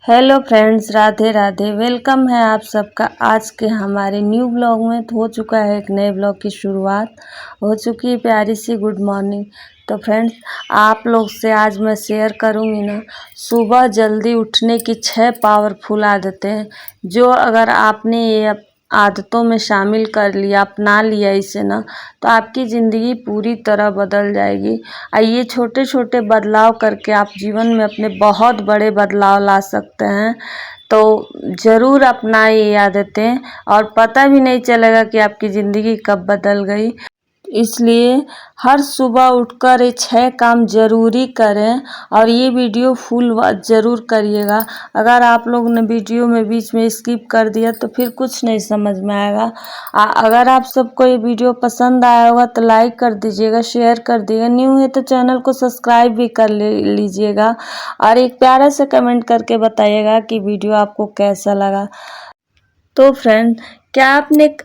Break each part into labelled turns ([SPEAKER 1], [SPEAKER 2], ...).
[SPEAKER 1] Hello friends, Radhe Radhe. Welcome है आप सबका आज के हमारे न्यू ब्लॉग में। तो हो चुका है एक नए ब्लॉग की शुरुआत, हो चुकी है प्यारी सी गुड मॉर्निंग। तो फ्रेंड्स, आप लोग से आज मैं शेयर करूंगी ना सुबह जल्दी उठने की 6 पावरफुल आदतें, जो अगर आपने ये आदतों में शामिल कर लिया, अपना लिया इसे ना, तो आपकी ज़िंदगी पूरी तरह बदल जाएगी। ये छोटे छोटे बदलाव करके आप जीवन में अपने बहुत बड़े बदलाव ला सकते हैं। तो ज़रूर अपनाएं ये आदतें, और पता भी नहीं चलेगा कि आपकी ज़िंदगी कब बदल गई। इसलिए हर सुबह उठकर ये 6 काम ज़रूरी करें, और ये वीडियो फुल ज़रूर करिएगा। अगर आप लोग ने वीडियो में बीच में स्किप कर दिया तो फिर कुछ नहीं समझ में आएगा। अगर आप सबको ये वीडियो पसंद आया होगा तो लाइक कर दीजिएगा, शेयर कर दीजिएगा, न्यू है तो चैनल को सब्सक्राइब भी कर लीजिएगा, और एक प्यारा सा कमेंट करके बताइएगा कि वीडियो आपको कैसा लगा। तो फ्रेंड, क्या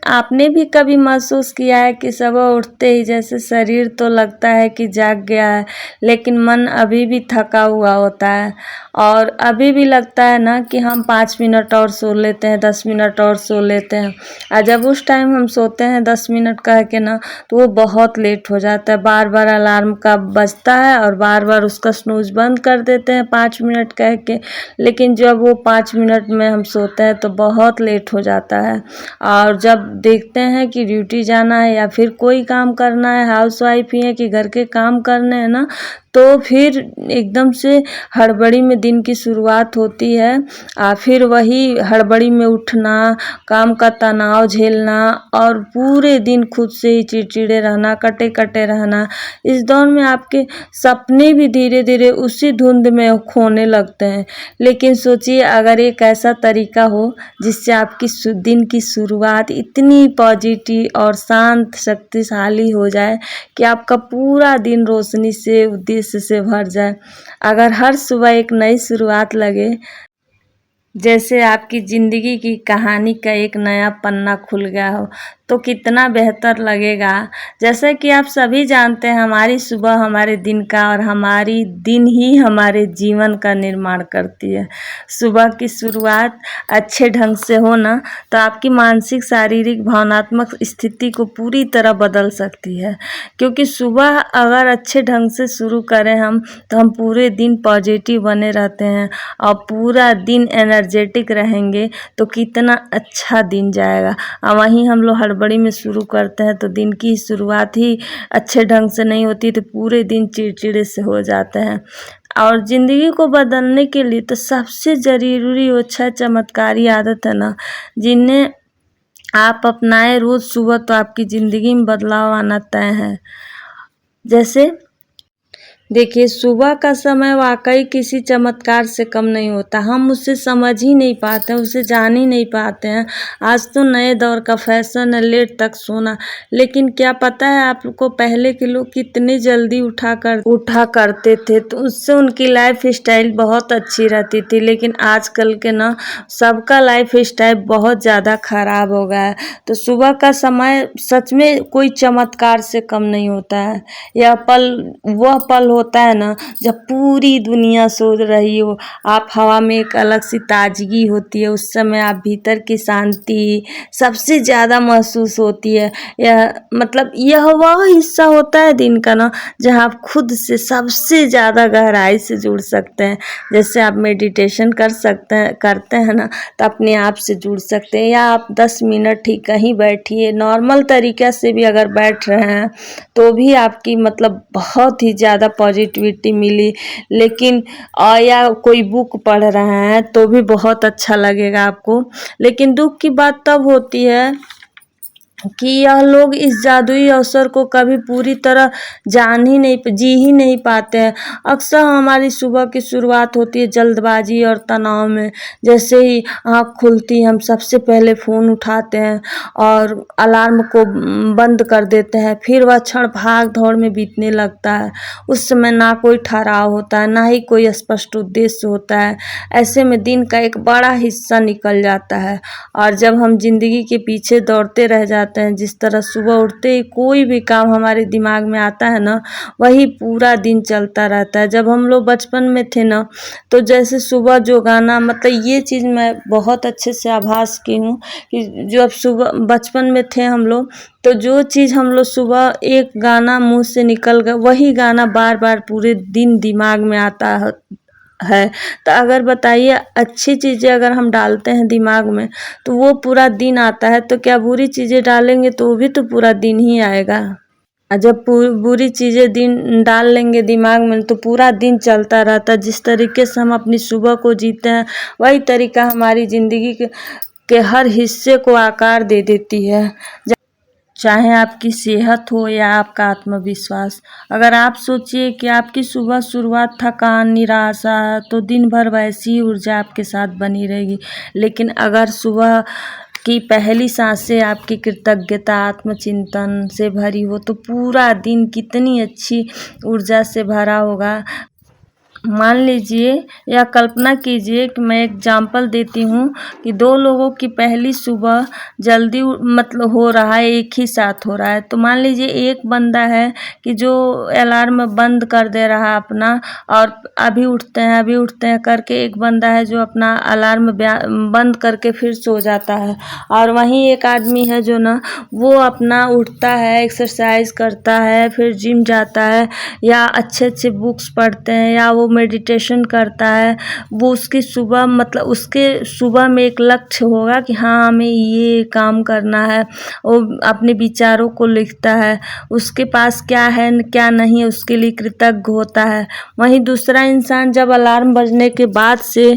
[SPEAKER 1] आपने भी कभी महसूस किया है कि सुबह उठते ही जैसे शरीर तो लगता है कि जाग गया है, लेकिन मन अभी भी थका हुआ होता है, और अभी भी लगता है ना कि हम 5 मिनट और सो लेते हैं, 10 मिनट और सो लेते हैं। और जब उस टाइम हम सोते हैं 10 मिनट कह के ना, तो वो बहुत लेट हो जाता है। बार बार अलार्म का बजता है और बार बार उसका स्नूज बंद कर देते हैं 5 मिनट कह के, लेकिन जब वो 5 मिनट में हम सोते हैं तो बहुत लेट हो जाता है। और जब देखते हैं कि ड्यूटी जाना है या फिर कोई काम करना है, हाउसवाइफ ही है कि घर के काम करने हैं ना, तो फिर एकदम से हड़बड़ी में दिन की शुरुआत होती है। फिर वही हड़बड़ी में उठना, काम का तनाव झेलना, और पूरे दिन खुद से ही चिड़चिड़े रहना, कटे कटे रहना। इस दौर में आपके सपने भी धीरे धीरे उसी धुंध में खोने लगते हैं। लेकिन सोचिए, अगर एक ऐसा तरीका हो जिससे आपकी दिन की शुरुआत इतनी पॉजिटिव और शांत शक्तिशाली हो जाए कि आपका पूरा दिन रोशनी से, उद्देश्य से भर जाए। अगर हर सुबह एक नई शुरुआत लगे, जैसे आपकी ज़िंदगी की कहानी का एक नया पन्ना खुल गया हो, तो कितना बेहतर लगेगा। जैसा कि आप सभी जानते हैं, हमारी सुबह हमारे दिन का, और हमारी दिन ही हमारे जीवन का निर्माण करती है। सुबह की शुरुआत अच्छे ढंग से हो ना, तो आपकी मानसिक, शारीरिक, भावनात्मक स्थिति को पूरी तरह बदल सकती है। क्योंकि सुबह अगर अच्छे ढंग से शुरू करें हम, तो हम पूरे दिन पॉजिटिव बने रहते हैं और पूरा दिन एनर्जेटिक रहेंगे, तो कितना अच्छा दिन जाएगा। और वहीं हम लोग हड़बड़ी में शुरू करते हैं तो दिन की शुरुआत ही अच्छे ढंग से नहीं होती, तो पूरे दिन चिड़चिड़े से हो जाते हैं। और ज़िंदगी को बदलने के लिए तो सबसे ज़रूरी वो 6 चमत्कारी आदत है ना, जिन्हें आप अपनाएं रोज़ सुबह, तो आपकी ज़िंदगी में बदलाव आना तय है। जैसे देखिए, सुबह का समय वाकई किसी चमत्कार से कम नहीं होता। हम उसे समझ ही नहीं पाते हैं, उसे जान ही नहीं पाते हैं। आज तो नए दौर का फैशन है लेट तक सोना, लेकिन क्या पता है आपको, पहले के लोग कितने जल्दी उठा करते थे, तो उससे उनकी लाइफ स्टाइल बहुत अच्छी रहती थी। लेकिन आजकल के ना, सबका लाइफ स्टाइल बहुत ज़्यादा खराब हो गया है। तो सुबह का समय सच में कोई चमत्कार से कम नहीं होता है। वह पल होता है ना, जब पूरी दुनिया सो रही हो, आप हवा में एक अलग सी ताजगी होती है। उस समय आप भीतर की शांति सबसे ज़्यादा महसूस होती है। यह वह हिस्सा होता है दिन का ना, जहाँ आप खुद से सबसे ज़्यादा गहराई से जुड़ सकते हैं। जैसे आप मेडिटेशन करते हैं ना, तो अपने आप से जुड़ सकते हैं। या आप 10 मिनट ही कहीं बैठिए, नॉर्मल तरीक़े से भी अगर बैठ रहे हैं, तो भी आपकी बहुत ही ज़्यादा पॉजिटिविटी मिली। लेकिन या कोई बुक पढ़ रहे हैं तो भी बहुत अच्छा लगेगा आपको। लेकिन दुख की बात तब होती है कि यह लोग इस जादुई अवसर को कभी पूरी तरह जी ही नहीं पाते हैं। अक्सर हमारी सुबह की शुरुआत होती है जल्दबाजी और तनाव में। जैसे ही आँख खुलती हम सबसे पहले फ़ोन उठाते हैं और अलार्म को बंद कर देते हैं। फिर वह क्षण भाग दौड़ में बीतने लगता है। उस समय ना कोई ठहराव होता है, ना ही कोई स्पष्ट उद्देश्य होता है। ऐसे में दिन का एक बड़ा हिस्सा निकल जाता है, और जब हम जिंदगी के पीछे दौड़ते रह जाते जाते हैं। जिस तरह सुबह उठते ही कोई भी काम हमारे दिमाग में आता है ना, वही पूरा दिन चलता रहता है। जब हम लोग बचपन में थे ना, तो जैसे सुबह जो गाना, मतलब ये चीज़ मैं बहुत अच्छे से आभास की हूँ कि जो अब सुबह बचपन में थे हम लोग, तो जो चीज़ हम लोग सुबह एक गाना मुँह से निकल गया, वही गाना बार बार पूरे दिन दिमाग में आता है। तो अगर बताइए, अच्छी चीज़ें अगर हम डालते हैं दिमाग में तो वो पूरा दिन आता है, तो क्या बुरी चीज़ें डालेंगे तो वो भी तो पूरा दिन ही आएगा। जब बुरी चीज़ें दिन डाल लेंगे दिमाग में तो पूरा दिन चलता रहता है। जिस तरीके से हम अपनी सुबह को जीते हैं, वही तरीका हमारी ज़िंदगी के हर हिस्से को आकार दे देती है। चाहे आपकी सेहत हो या आपका आत्मविश्वास। अगर आप सोचिए कि आपकी सुबह शुरुआत थकान, निराशा, तो दिन भर वैसी ही ऊर्जा आपके साथ बनी रहेगी। लेकिन अगर सुबह की पहली सांसें आपकी कृतज्ञता, आत्मचिंतन से भरी हो, तो पूरा दिन कितनी अच्छी ऊर्जा से भरा होगा। मान लीजिए या कल्पना कीजिए कि मैं एग्जांपल देती हूँ कि दो लोगों की पहली सुबह जल्दी मतलब हो रहा है, एक ही साथ हो रहा है। तो मान लीजिए एक बंदा है कि जो अलार्म बंद कर दे रहा है अपना, और अभी उठते हैं करके एक बंदा है जो अपना अलार्म बंद करके फिर सो जाता है। और वहीं एक आदमी है जो ना, वो अपना उठता है, एक्सरसाइज करता है, फिर जिम जाता है, या अच्छे अच्छे बुक्स पढ़ते हैं, या वो मेडिटेशन करता है। वो उसकी सुबह, मतलब उसके सुबह में एक लक्ष्य होगा कि हाँ हमें ये काम करना है। वो अपने विचारों को लिखता है, उसके पास क्या है क्या नहीं है उसके लिए कृतज्ञ होता है। वहीं दूसरा इंसान जब अलार्म बजने के बाद से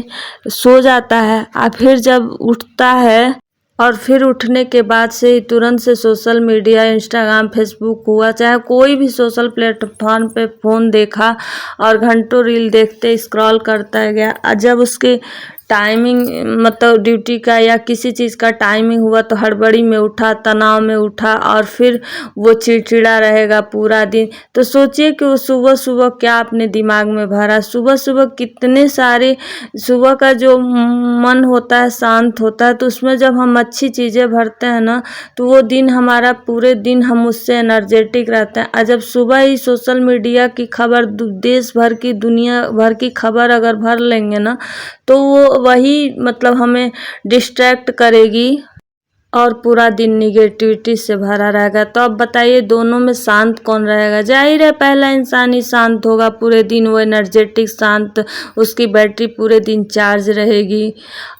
[SPEAKER 1] सो जाता है और फिर जब उठता है, और फिर उठने के बाद से ही तुरंत से सोशल मीडिया, इंस्टाग्राम, फेसबुक हुआ, चाहे कोई भी सोशल प्लेटफॉर्म पे फ़ोन देखा और घंटों रील देखते स्क्रॉल करता गया। जब उसके टाइमिंग, मतलब ड्यूटी का या किसी चीज़ का टाइमिंग हुआ, तो हड़बड़ी में उठा, तनाव में उठा, और फिर वो चिड़चिड़ा रहेगा पूरा दिन। तो सोचिए कि वो सुबह सुबह क्या अपने दिमाग में भरा। सुबह सुबह कितने सारे, सुबह का जो मन होता है शांत होता है, तो उसमें जब हम अच्छी चीज़ें भरते हैं ना, तो वो दिन हमारा, पूरे दिन हम उससे एनर्जेटिक रहते हैं। और जब सुबह ही सोशल मीडिया की खबर, देश भर की, दुनिया भर की खबर अगर भर लेंगे ना, तो वो वही मतलब हमें डिस्ट्रैक्ट करेगी और पूरा दिन निगेटिविटी से भरा रहेगा। तो अब बताइए, दोनों में शांत कौन रहेगा? जाहिर है पहला इंसान ही शांत होगा, पूरे दिन वो एनर्जेटिक शांत, उसकी बैटरी पूरे दिन चार्ज रहेगी।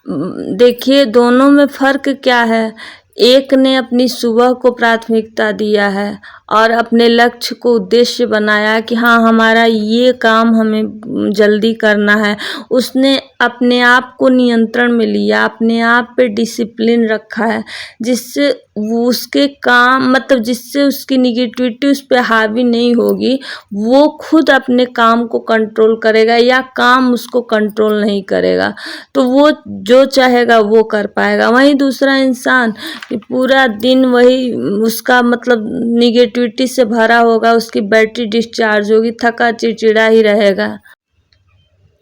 [SPEAKER 1] देखिए दोनों में फ़र्क क्या है। एक ने अपनी सुबह को प्राथमिकता दिया है और अपने लक्ष्य को उद्देश्य बनाया कि हाँ हमारा ये काम हमें जल्दी करना है। उसने अपने आप को नियंत्रण में लिया, अपने आप पे डिसिप्लिन रखा है, जिससे वो उसके काम, मतलब जिससे उसकी निगेटिविटी उस पर हावी नहीं होगी। वो खुद अपने काम को कंट्रोल करेगा या काम उसको कंट्रोल नहीं करेगा, तो वो जो चाहेगा वो कर पाएगा। वहीं दूसरा इंसान कि पूरा दिन वही उसका मतलब निगेटिविटी से भरा होगा, उसकी बैटरी डिस्चार्ज होगी, थका चिड़चिड़ा ही रहेगा।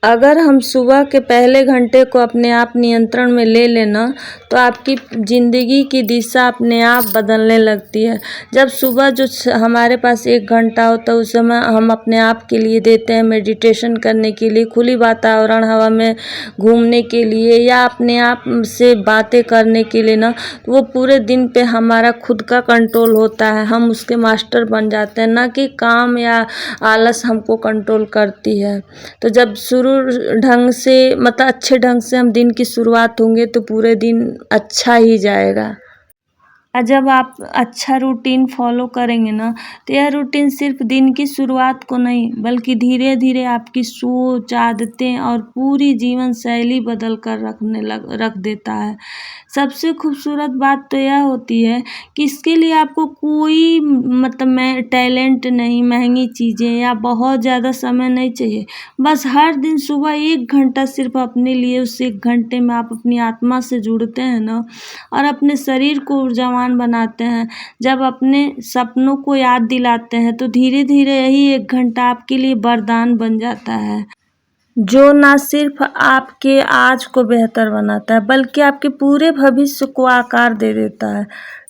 [SPEAKER 1] अगर हम सुबह के पहले घंटे को अपने आप नियंत्रण में ले लेना, तो आपकी ज़िंदगी की दिशा अपने आप बदलने लगती है। जब सुबह जो हमारे पास एक घंटा होता है, उस समय हम अपने आप के लिए देते हैं, मेडिटेशन करने के लिए, खुली वातावरण हवा में घूमने के लिए, या अपने आप से बातें करने के लिए ना, तो वो पूरे दिन पे हमारा खुद का कंट्रोल होता है। हम उसके मास्टर बन जाते हैं, ना कि काम या आलस हमको कंट्रोल करती है। तो जब शुरू ढंग से, मतलब अच्छे ढंग से हम दिन की शुरुआत होंगे, तो पूरे दिन अच्छा ही जाएगा। और जब आप अच्छा रूटीन फॉलो करेंगे ना, तो यह रूटीन सिर्फ दिन की शुरुआत को नहीं, बल्कि धीरे धीरे आपकी सोच, आदतें और पूरी जीवन शैली बदल कर रख देता है। सबसे खूबसूरत बात तो यह होती है कि इसके लिए आपको कोई मतलब टैलेंट नहीं, महंगी चीज़ें या बहुत ज़्यादा समय नहीं चाहिए। बस हर दिन सुबह 1 घंटा सिर्फ अपने लिए, उस 1 घंटे में आप अपनी आत्मा से जुड़ते हैं ना, और अपने शरीर को ऊर्जावान बनाते हैं। जब अपने सपनों को याद दिलाते हैं, तो धीरे धीरे यही 1 घंटा आपके लिए वरदान बन जाता है, जो ना सिर्फ आपके आज को बेहतर बनाता है, बल्कि आपके पूरे भविष्य को आकार दे देता है।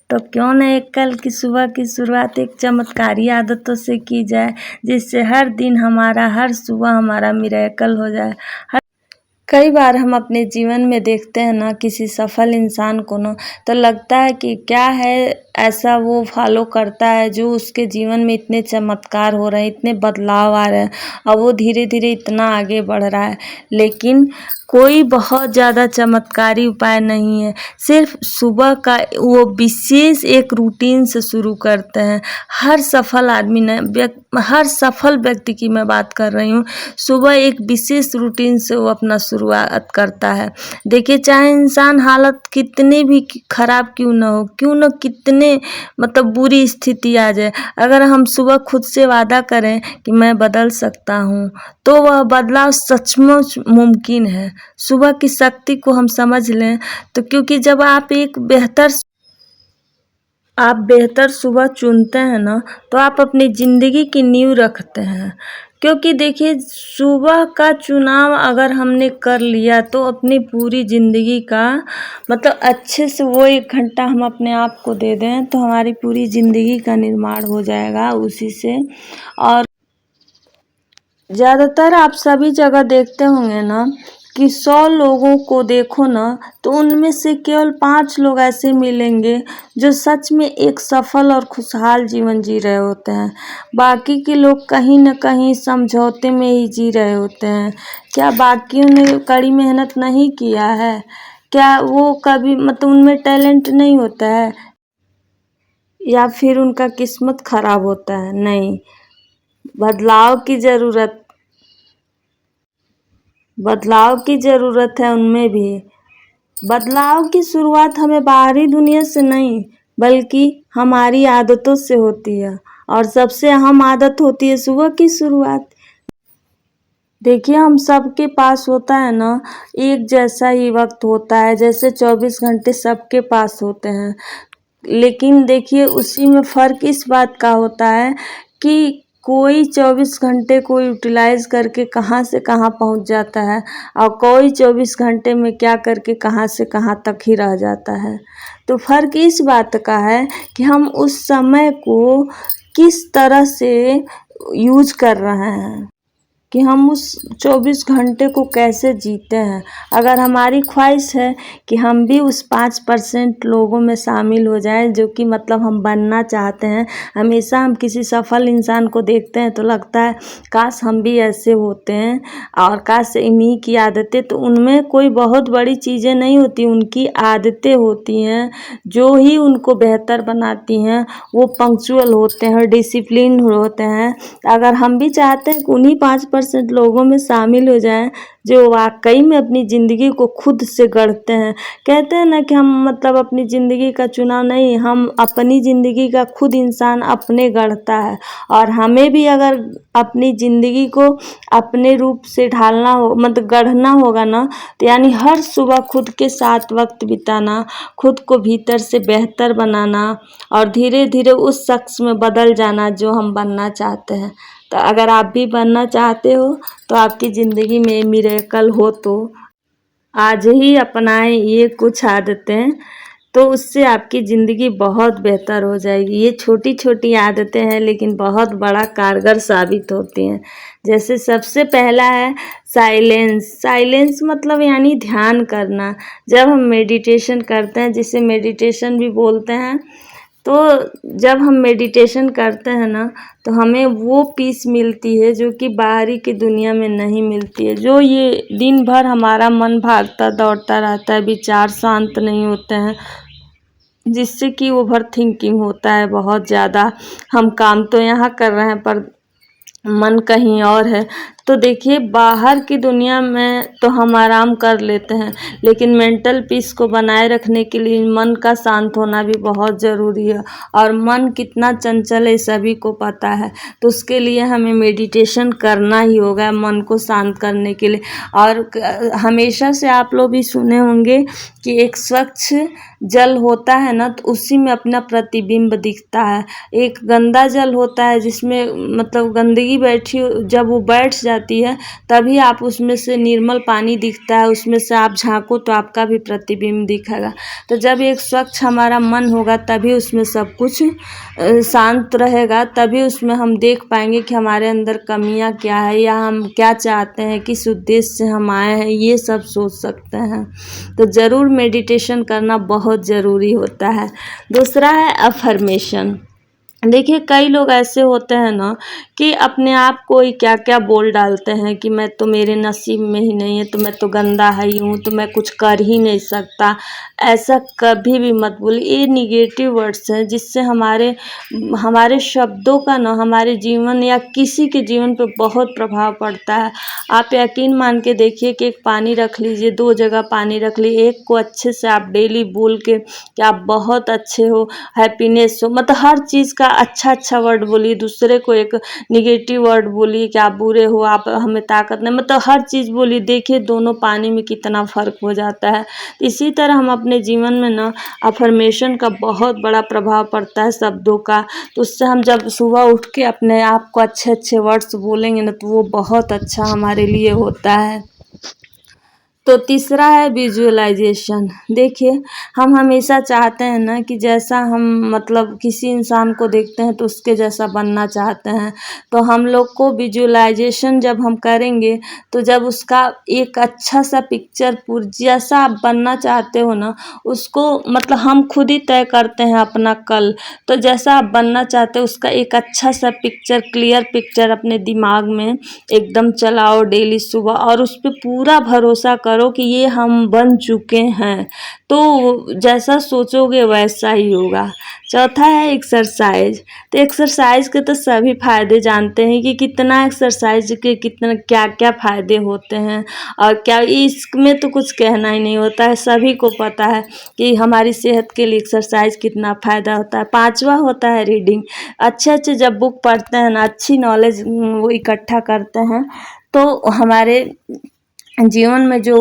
[SPEAKER 1] तो क्यों न एक कल की सुबह की शुरुआत एक चमत्कारी आदतों से की जाए, जिससे हर दिन हमारा, हर सुबह हमारा मिरेकल हो जाए। कई बार हम अपने जीवन में देखते हैं ना किसी सफल इंसान को ना, तो लगता है कि क्या है ऐसा वो फॉलो करता है जो उसके जीवन में इतने चमत्कार हो रहे हैं, इतने बदलाव आ रहे हैं और वो धीरे धीरे इतना आगे बढ़ रहा है। लेकिन कोई बहुत ज़्यादा चमत्कारी उपाय नहीं है, सिर्फ सुबह का वो विशेष एक रूटीन से शुरू करते हैं। हर सफल आदमी ने, हर सफल व्यक्ति की मैं बात कर रही हूँ, सुबह एक विशेष रूटीन से वो अपना शुरुआत करता है। देखिए, चाहे इंसान हालत कितनी भी खराब क्यों न हो, क्यों न कितने मतलब बुरी स्थिति आ जाए, अगर हम सुबह खुद से वादा करें कि मैं बदल सकता हूँ, तो वह बदलाव सचमुच मुमकिन है। सुबह की शक्ति को हम समझ लें तो, क्योंकि जब आप बेहतर सुबह चुनते हैं ना, तो आप अपनी ज़िंदगी की नींव रखते हैं। क्योंकि देखिए, सुबह का चुनाव अगर हमने कर लिया तो अपनी पूरी ज़िंदगी का मतलब अच्छे से वो 1 घंटा हम अपने आप को दे दें तो हमारी पूरी ज़िंदगी का निर्माण हो जाएगा उसी से। और ज़्यादातर आप सभी जगह देखते होंगे ना कि 100 लोगों को देखो ना, तो उनमें से केवल 5 लोग ऐसे मिलेंगे जो सच में एक सफल और खुशहाल जीवन जी रहे होते हैं। बाकी के लोग कहीं न कहीं समझौते में ही जी रहे होते हैं। क्या बाकियों ने कड़ी मेहनत नहीं किया है? क्या वो कभी मतलब उनमें टैलेंट नहीं होता है, या फिर उनका किस्मत खराब होता है? नहीं, बदलाव की ज़रूरत है उनमें भी। बदलाव की शुरुआत हमें बाहरी दुनिया से नहीं, बल्कि हमारी आदतों से होती है, और सबसे अहम आदत होती है सुबह की शुरुआत। देखिए, हम सबके पास होता है ना एक जैसा ही वक्त होता है, जैसे 24 घंटे सबके पास होते हैं। लेकिन देखिए, उसी में फ़र्क इस बात का होता है कि कोई 24 घंटे को यूटिलाइज़ करके कहाँ से कहाँ पहुँच जाता है, और कोई 24 घंटे में क्या करके कहाँ से कहाँ तक ही रह जाता है। तो फ़र्क इस बात का है कि हम उस समय को किस तरह से यूज़ कर रहे हैं, कि हम उस 24 घंटे को कैसे जीते हैं। अगर हमारी ख्वाहिश है कि हम भी उस 5% लोगों में शामिल हो जाएं जो कि मतलब हम बनना चाहते हैं, हमेशा हम किसी सफल इंसान को देखते हैं तो लगता है काश हम भी ऐसे होते हैं, और काश इन्हीं की आदतें, तो उनमें कोई बहुत बड़ी चीज़ें नहीं होती, उनकी आदतें होती हैं जो ही उनको बेहतर बनाती हैं। वो पंक्चुअल होते हैं, डिसिप्लिन होते हैं। अगर हम भी चाहते हैं कि उन्हीं 5% लोगों में शामिल हो जाएं जो वाकई में अपनी ज़िंदगी को खुद से गढ़ते हैं। कहते हैं ना कि हम मतलब अपनी ज़िंदगी का चुनाव नहीं, हम अपनी ज़िंदगी का खुद इंसान अपने गढ़ता है। और हमें भी अगर अपनी ज़िंदगी को अपने रूप से ढालना हो, मतलब गढ़ना होगा ना, तो यानी हर सुबह खुद के साथ वक्त बिताना, खुद को भीतर से बेहतर बनाना, और धीरे धीरे उस शख्स में बदल जाना जो हम बनना चाहते हैं। तो अगर आप भी बनना चाहते हो, तो आपकी ज़िंदगी में मिरेकल हो, तो आज ही अपनाएं ये कुछ आदतें, तो उससे आपकी ज़िंदगी बहुत बेहतर हो जाएगी। ये छोटी छोटी आदतें हैं लेकिन बहुत बड़ा कारगर साबित होती हैं। जैसे सबसे पहला है साइलेंस। साइलेंस मतलब यानी ध्यान करना। जब हम मेडिटेशन करते हैं, जिसे मेडिटेशन भी बोलते हैं, तो जब हम मेडिटेशन करते हैं ना, तो हमें वो पीस मिलती है जो कि बाहरी की दुनिया में नहीं मिलती है। जो ये दिन भर हमारा मन भागता दौड़ता रहता है, विचार शांत नहीं होते हैं, जिससे कि ओवर थिंकिंग होता है बहुत ज़्यादा। हम काम तो यहाँ कर रहे हैं पर मन कहीं और है। तो देखिए, बाहर की दुनिया में तो हम आराम कर लेते हैं, लेकिन मेंटल पीस को बनाए रखने के लिए मन का शांत होना भी बहुत ज़रूरी है। और मन कितना चंचल है सभी को पता है, तो उसके लिए हमें मेडिटेशन करना ही होगा मन को शांत करने के लिए। और हमेशा से आप लोग भी सुने होंगे कि एक स्वच्छ जल होता है ना, तो उसी में अपना प्रतिबिंब दिखता है। एक गंदा जल होता है जिसमें मतलब गंदगी बैठी, जब वो बैठ जाती रहती है तभी आप उसमें से निर्मल पानी दिखता है, उसमें से आप झाँको तो आपका भी प्रतिबिंब दिखेगा। तो जब एक स्वच्छ हमारा मन होगा तभी उसमें सब कुछ शांत रहेगा, तभी उसमें हम देख पाएंगे कि हमारे अंदर कमियां क्या है या हम क्या चाहते हैं, किस उद्देश्य से हम आए हैं, ये सब सोच सकते हैं। तो ज़रूर मेडिटेशन करना बहुत ज़रूरी होता है। दूसरा है अफर्मेशन। देखिए कई लोग ऐसे होते हैं ना कि अपने आप को ही क्या क्या बोल डालते हैं कि मैं तो, मेरे नसीब में ही नहीं है, तो मैं तो गंदा है ही हूँ, तो मैं कुछ कर ही नहीं सकता। ऐसा कभी भी मत बोलिए, ये निगेटिव वर्ड्स हैं जिससे हमारे शब्दों का ना हमारे जीवन या किसी के जीवन पे बहुत प्रभाव पड़ता है। आप यकीन मान के देखिए कि एक पानी रख लीजिए, 2 जगह पानी रख लीजिए, एक को अच्छे से आप डेली बोल के कि आप बहुत अच्छे हो, हैप्पीनेस हो, मतलब हर चीज़ का अच्छा वर्ड बोलिए, दूसरे को एक निगेटिव वर्ड बोलिए कि आप बुरे हो, आप हमें ताकत नहीं, मतलब हर चीज़ बोलिए। देखिए दोनों पानी में कितना फ़र्क हो जाता है। इसी तरह हम अपने जीवन में ना अफर्मेशन का बहुत बड़ा प्रभाव पड़ता है शब्दों का। तो उससे हम जब सुबह उठ के अपने आप को अच्छे वर्ड्स बोलेंगे ना तो वो बहुत अच्छा हमारे लिए होता है। तो तीसरा है विजुअलाइजेशन। देखिए हम हमेशा चाहते हैं ना कि जैसा हम मतलब किसी इंसान को देखते हैं तो उसके जैसा बनना चाहते हैं। तो हम लोग को विजुअलाइजेशन जब हम करेंगे तो जब उसका एक अच्छा सा पिक्चर जैसा आप बनना चाहते हो ना उसको, मतलब हम खुद ही तय करते हैं अपना कल। तो जैसा आप बनना चाहते हो उसका एक अच्छा सा पिक्चर, क्लियर पिक्चर अपने दिमाग में एकदम चलाओ डेली सुबह, और उस पर पूरा भरोसा करो कि ये हम बन चुके हैं। तो जैसा सोचोगे वैसा ही होगा। चौथा है एक्सरसाइज। तो एक्सरसाइज के तो सभी फ़ायदे जानते हैं कि कितना एक्सरसाइज के कितना क्या क्या फ़ायदे होते हैं, और क्या इसमें तो कुछ कहना ही नहीं होता है, सभी को पता है कि हमारी सेहत के लिए एक्सरसाइज कितना फ़ायदा होता है। पांचवा होता है रीडिंग। अच्छे जब बुक पढ़ते हैं ना, अच्छी नॉलेज वो इकट्ठा करते हैं तो हमारे जीवन में जो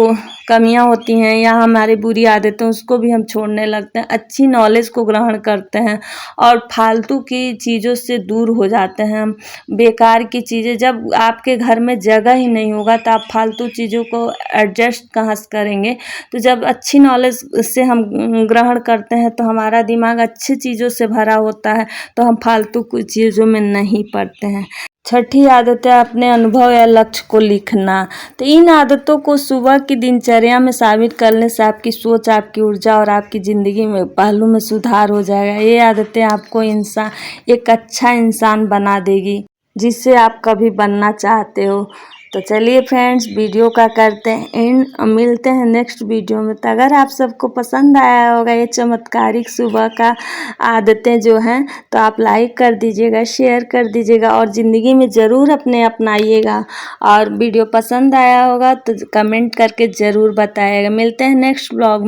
[SPEAKER 1] कमियां होती हैं या हमारी बुरी आदतें उसको भी हम छोड़ने लगते हैं, अच्छी नॉलेज को ग्रहण करते हैं और फालतू की चीज़ों से दूर हो जाते हैं हम। बेकार की चीज़ें, जब आपके घर में जगह ही नहीं होगा तो आप फालतू चीज़ों को एडजस्ट कहाँ से करेंगे। तो जब अच्छी नॉलेज से हम ग्रहण करते हैं तो हमारा दिमाग अच्छी चीज़ों से भरा होता है, तो हम फालतू कुछ चीज़ों में नहीं पड़ते हैं। छठी आदत है अपने अनुभव या लक्ष्य को लिखना। तो इन आदतों को सुबह की दिनचर्या में शामिल करने से आपकी सोच, आपकी ऊर्जा और आपकी ज़िंदगी में पहलू में सुधार हो जाएगा। ये आदतें आपको एक अच्छा इंसान बना देगी जिससे आप कभी बनना चाहते हो। तो चलिए फ्रेंड्स, वीडियो का करते हैं एंड, मिलते हैं नेक्स्ट वीडियो में। तो अगर आप सबको पसंद आया होगा ये चमत्कारिक सुबह का आदतें जो हैं तो आप लाइक कर दीजिएगा, शेयर कर दीजिएगा और ज़िंदगी में ज़रूर अपनाइएगा। और वीडियो पसंद आया होगा तो कमेंट करके ज़रूर बताइएगा। मिलते हैं नेक्स्ट ब्लॉग में।